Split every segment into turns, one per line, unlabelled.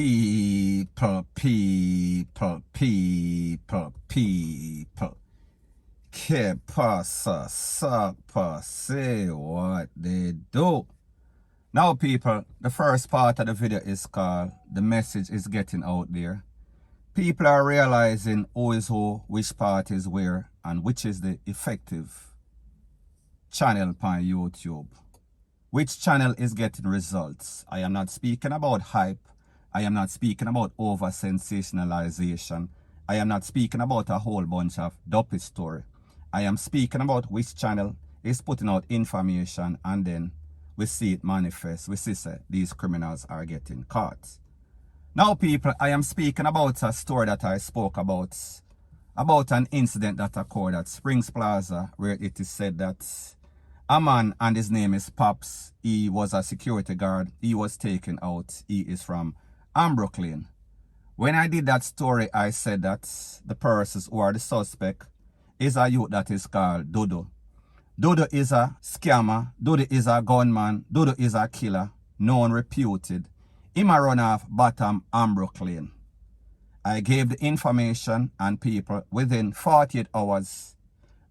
People. Que pasa, sapa, say what they do. Now people, the first part of the video is called The Message is Getting Out There. People are realizing who is who, which part is where, and which is the effective channel on YouTube. Which channel is getting results. I am not speaking about hype. I am not speaking about over-sensationalization. I am not speaking about a whole bunch of dopey story. I am speaking about which channel is putting out information and then we see it manifest. We see these criminals are getting caught. Now people, I am speaking about a story that I spoke about an incident that occurred at Springs Plaza, where it is said that a man, and his name is Pops, he was a security guard, he was taken out, he is from Brooklyn. When I did that story, I said that the persons who are the suspect is a youth that is called Dodo. Dodo is a scammer, Dodo is a gunman, Dodo is a killer, known, reputed. Him a run off bottom Brooklyn. I gave the information and people within 48 hours.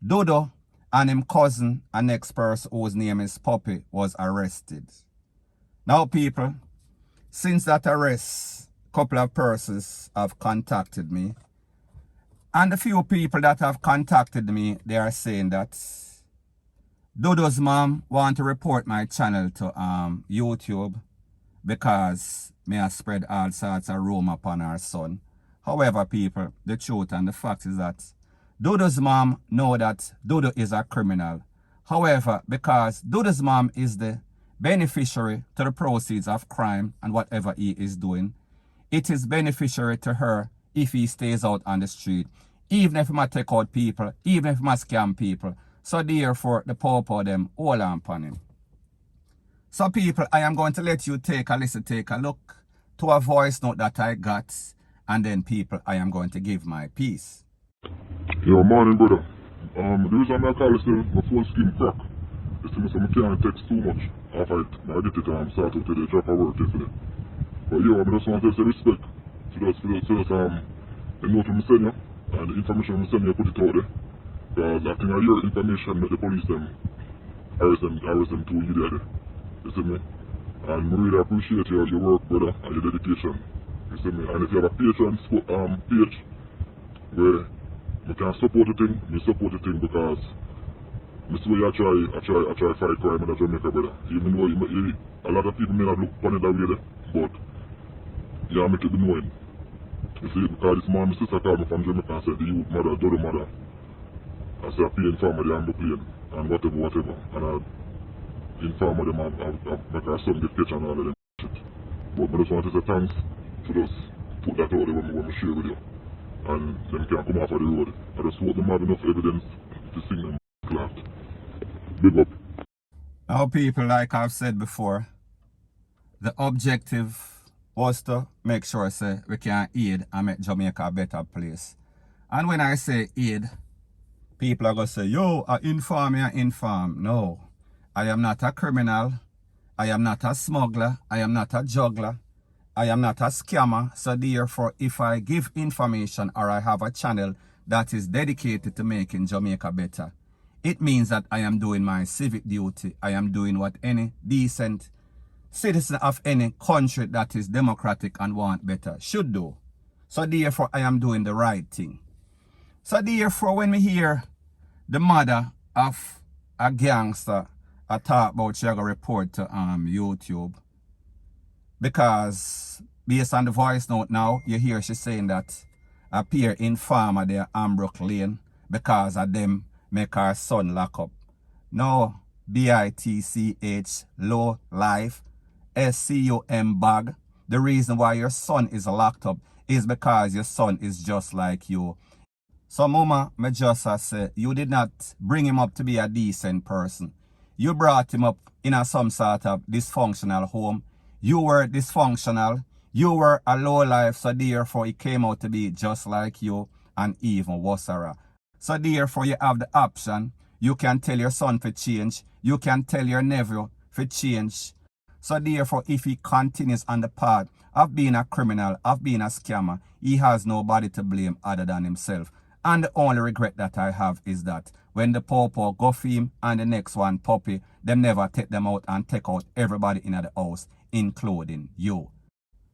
Dodo and him cousin, a next person whose name is Puppy, was arrested. Now people, since that arrest, a couple of persons have contacted me. And the few people that have contacted me, they are saying that Dodo's mom want to report my channel to YouTube because me have spread all sorts of rumor upon our son. However, people, the truth and the fact is that Dodo's mom know that Dodo is a criminal. However, because Dodo's mom is the beneficiary to the proceeds of crime and whatever he is doing, it is beneficiary to her if he stays out on the street, even if he might take out people, even if he might scam people. So therefore, the poor them all on upon him. So people, I am going to let you take a listen, take a look to a voice note that I got, and then people, I am going to give my piece.
Yo, morning brother. The reason I call is my phone screen crack. It's to me so I can't text too much after I get it started to the job I work yesterday. But yo, I just want to say respect to those the note from send you and the information from send you, put it out there. Because I think your information that the police them arrest them too immediately. You see me? And I really appreciate your work, brother, and your dedication. You see me? And if you have a Patreon page where you can support the thing, you support the thing because this way I try fight crime in Jamaica, brother. Even though a lot of people may not look upon it that way, but yeah, make it be known. You see, because this morning my sister called me from Jamaica and said the youth mother, Dodo mother, I said I pay inform her the plane and whatever. And I inform her them I make her son get catch and all of them shit. But I just want to say thanks to just put that out there when I share with you. And them can't come off of the road. I just hope them have enough evidence to see them clapped. Big up.
Now people, like I've said before, the objective was to make sure say we can aid and make Jamaica a better place. And when I say aid, people are going to say, yo, I inform. No, I am not a criminal. I am not a smuggler. I am not a juggler. I am not a scammer. So therefore, if I give information or I have a channel that is dedicated to making Jamaica better, it means that I am doing my civic duty. I am doing what any decent citizen of any country that is democratic and want better should do. So therefore, I am doing the right thing. So therefore, when we hear the mother of a gangster talk about she going to report to YouTube, because based on the voice note now, you hear she saying that appear in farmer there Brooklyn because of them make her son lock up. No, BITCH, low life, SCUM bag. The reason why your son is locked up is because your son is just like you. So mama, me just say, you did not bring him up to be a decent person. You brought him up in some sort of dysfunctional home. You were dysfunctional. You were a low life, so therefore he came out to be just like you and even worse. So therefore you have the option. You can tell your son to change. You can tell your nephew to change. So therefore, if he continues on the path of being a criminal, of being a scammer, he has nobody to blame other than himself. And the only regret that I have is that when the pawpaw go for him and the next one puppy, them never take them out and take out everybody in the house, including you.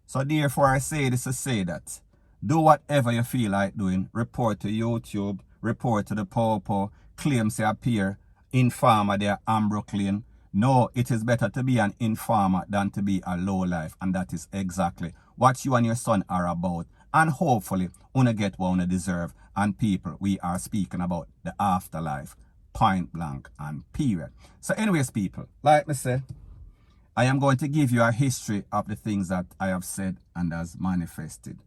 So therefore I say this to say that do whatever you feel like doing. Report to YouTube, report to the pawpaw, claims they appear, informer there and Brooklyn. No, it is better to be an informer than to be a low life, and that is exactly what you and your son are about. And hopefully, una get what una deserve. And people, we are speaking about the afterlife, point blank and period. So anyways, people, like me say, I am going to give you a history of the things that I have said and has manifested.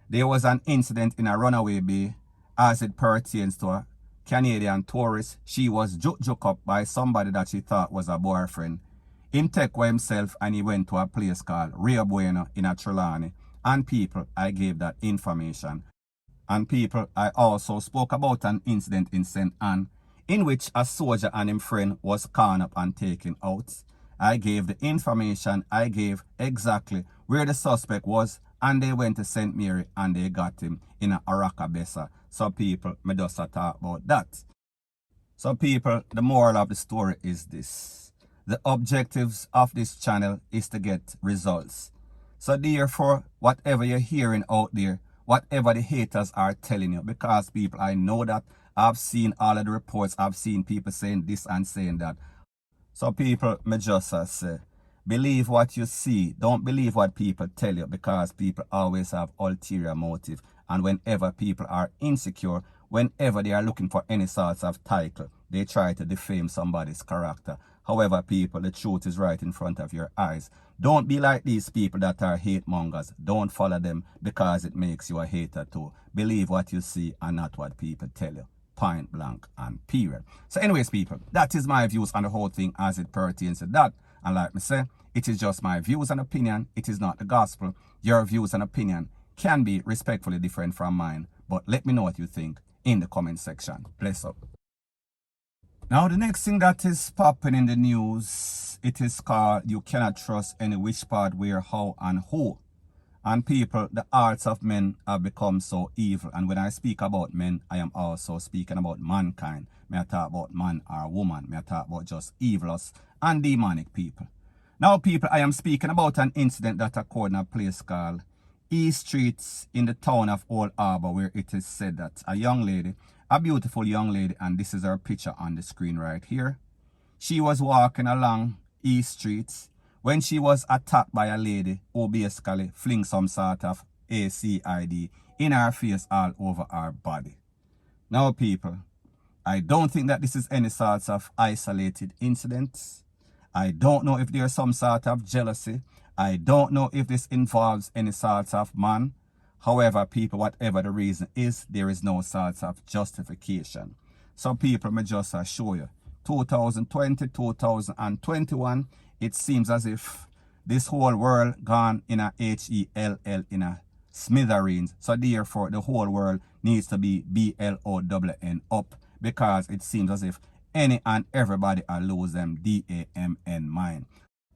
There was an incident in a runaway bay as it pertains to a Canadian tourist. She was juke up by somebody that she thought was a boyfriend. Him take for himself and he went to a place called Rio Bueno in a Trelawney. And people, I gave that information. And people, I also spoke about an incident in St. Anne in which a soldier and his friend was caught up and taken out. I gave the information, I gave exactly where the suspect was, and they went to St. Mary and they got him in a Arakabesa. So people, me just talk about that. So people, the moral of the story is this. The objectives of this channel is to get results. So therefore, whatever you're hearing out there, whatever the haters are telling you, because people, I know that I've seen all of the reports, I've seen people saying this and saying that. So people, me just say, believe what you see, don't believe what people tell you, because people always have ulterior motive. And whenever people are insecure, whenever they are looking for any sorts of title, they try to defame somebody's character. However, people, the truth is right in front of your eyes. Don't be like these people that are hate mongers. Don't follow them because it makes you a hater too. Believe what you see and not what people tell you. Point blank and period. So anyways, people, that is my views on the whole thing as it pertains to that. And like me say, it is just my views and opinion. It is not the gospel. Your views and opinion can be respectfully different from mine. But let me know what you think in the comment section. Bless up. Now, the next thing that is popping in the news, it is called You Cannot Trust Any Which Part, Where, How, and Who. And people, the hearts of men have become so evil. And when I speak about men, I am also speaking about mankind. May I talk about man or woman. May I talk about just evilous and demonic people. Now, people, I am speaking about an incident that occurred in a place called East Streets in the town of Old Harbor, where it is said that a young lady, a beautiful young lady, and this is her picture on the screen right here. She was walking along East Streets when she was attacked by a lady who basically fling some sort of ACID in her face all over her body. Now, people, I don't think that this is any sort of isolated incident. I don't know if there's some sort of jealousy. I don't know if this involves any sort of man. However, people, whatever the reason is, there is no sort of justification. So people, may just assure you, 2020, 2021, it seems as if this whole world gone in a HELL, in a smithereens. So therefore, the whole world needs to be BLOWN up, because it seems as if any and everybody are lose them DAMN mind.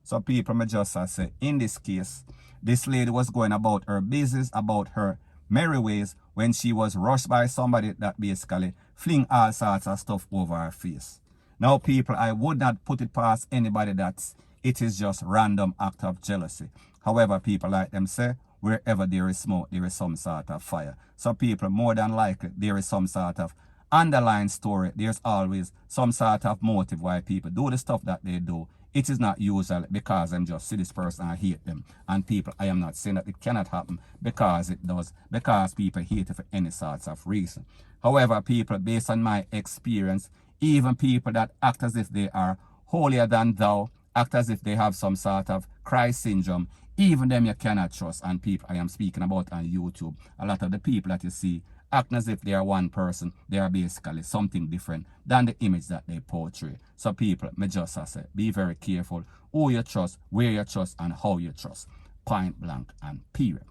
So people, may just say, in this case, this lady was going about her business, about her merry ways, when she was rushed by somebody that basically fling all sorts of stuff over her face. Now, people, I would not put it past anybody that it is just random act of jealousy. However, people, like them say, wherever there is smoke, there is some sort of fire. So people, more than likely, there is some sort of underlying story. There's always some sort of motive why people do the stuff that they do. It is not usual because I'm just see this person and hate them. And people, I am not saying that it cannot happen, because it does. Because people hate it for any sorts of reason. However, people, based on my experience, even people that act as if they are holier than thou, act as if they have some sort of Christ syndrome, even them you cannot trust. And people I am speaking about on YouTube, a lot of the people that you see acting as if they are one person, they are basically something different than the image that they portray. So people, me just say, be very careful who you trust, where you trust, and how you trust. Point blank and period.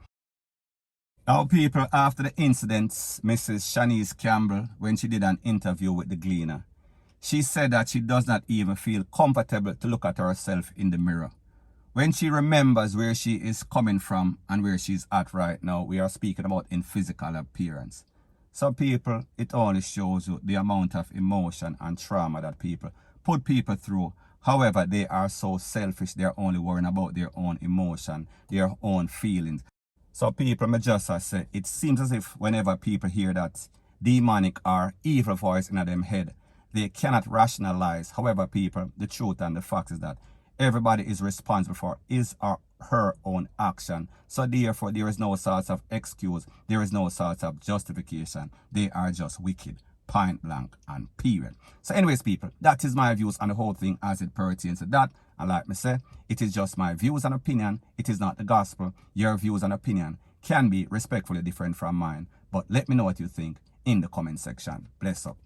Now people, after the incident, Mrs. Shanice Campbell, when she did an interview with the Gleaner, she said that she does not even feel comfortable to look at herself in the mirror. when she remembers where she is coming from and where she's at right now, we are speaking about in physical appearance. So people, it only shows you the amount of emotion and trauma that people put people through. However, they are so selfish, they're only worrying about their own emotion, their own feelings. So people, may just say, it seems as if whenever people hear that demonic or evil voice in them head, they cannot rationalize. However, people, the truth and the fact is that everybody is responsible for his or her own action. So therefore, there is no sort of excuse. There is no sort of justification. They are just wicked, point blank and period. So anyways, people, that is my views on the whole thing as it pertains to that. And like me say, it is just my views and opinion. It is not the gospel. Your views and opinion can be respectfully different from mine. But let me know what you think in the comment section. Bless up.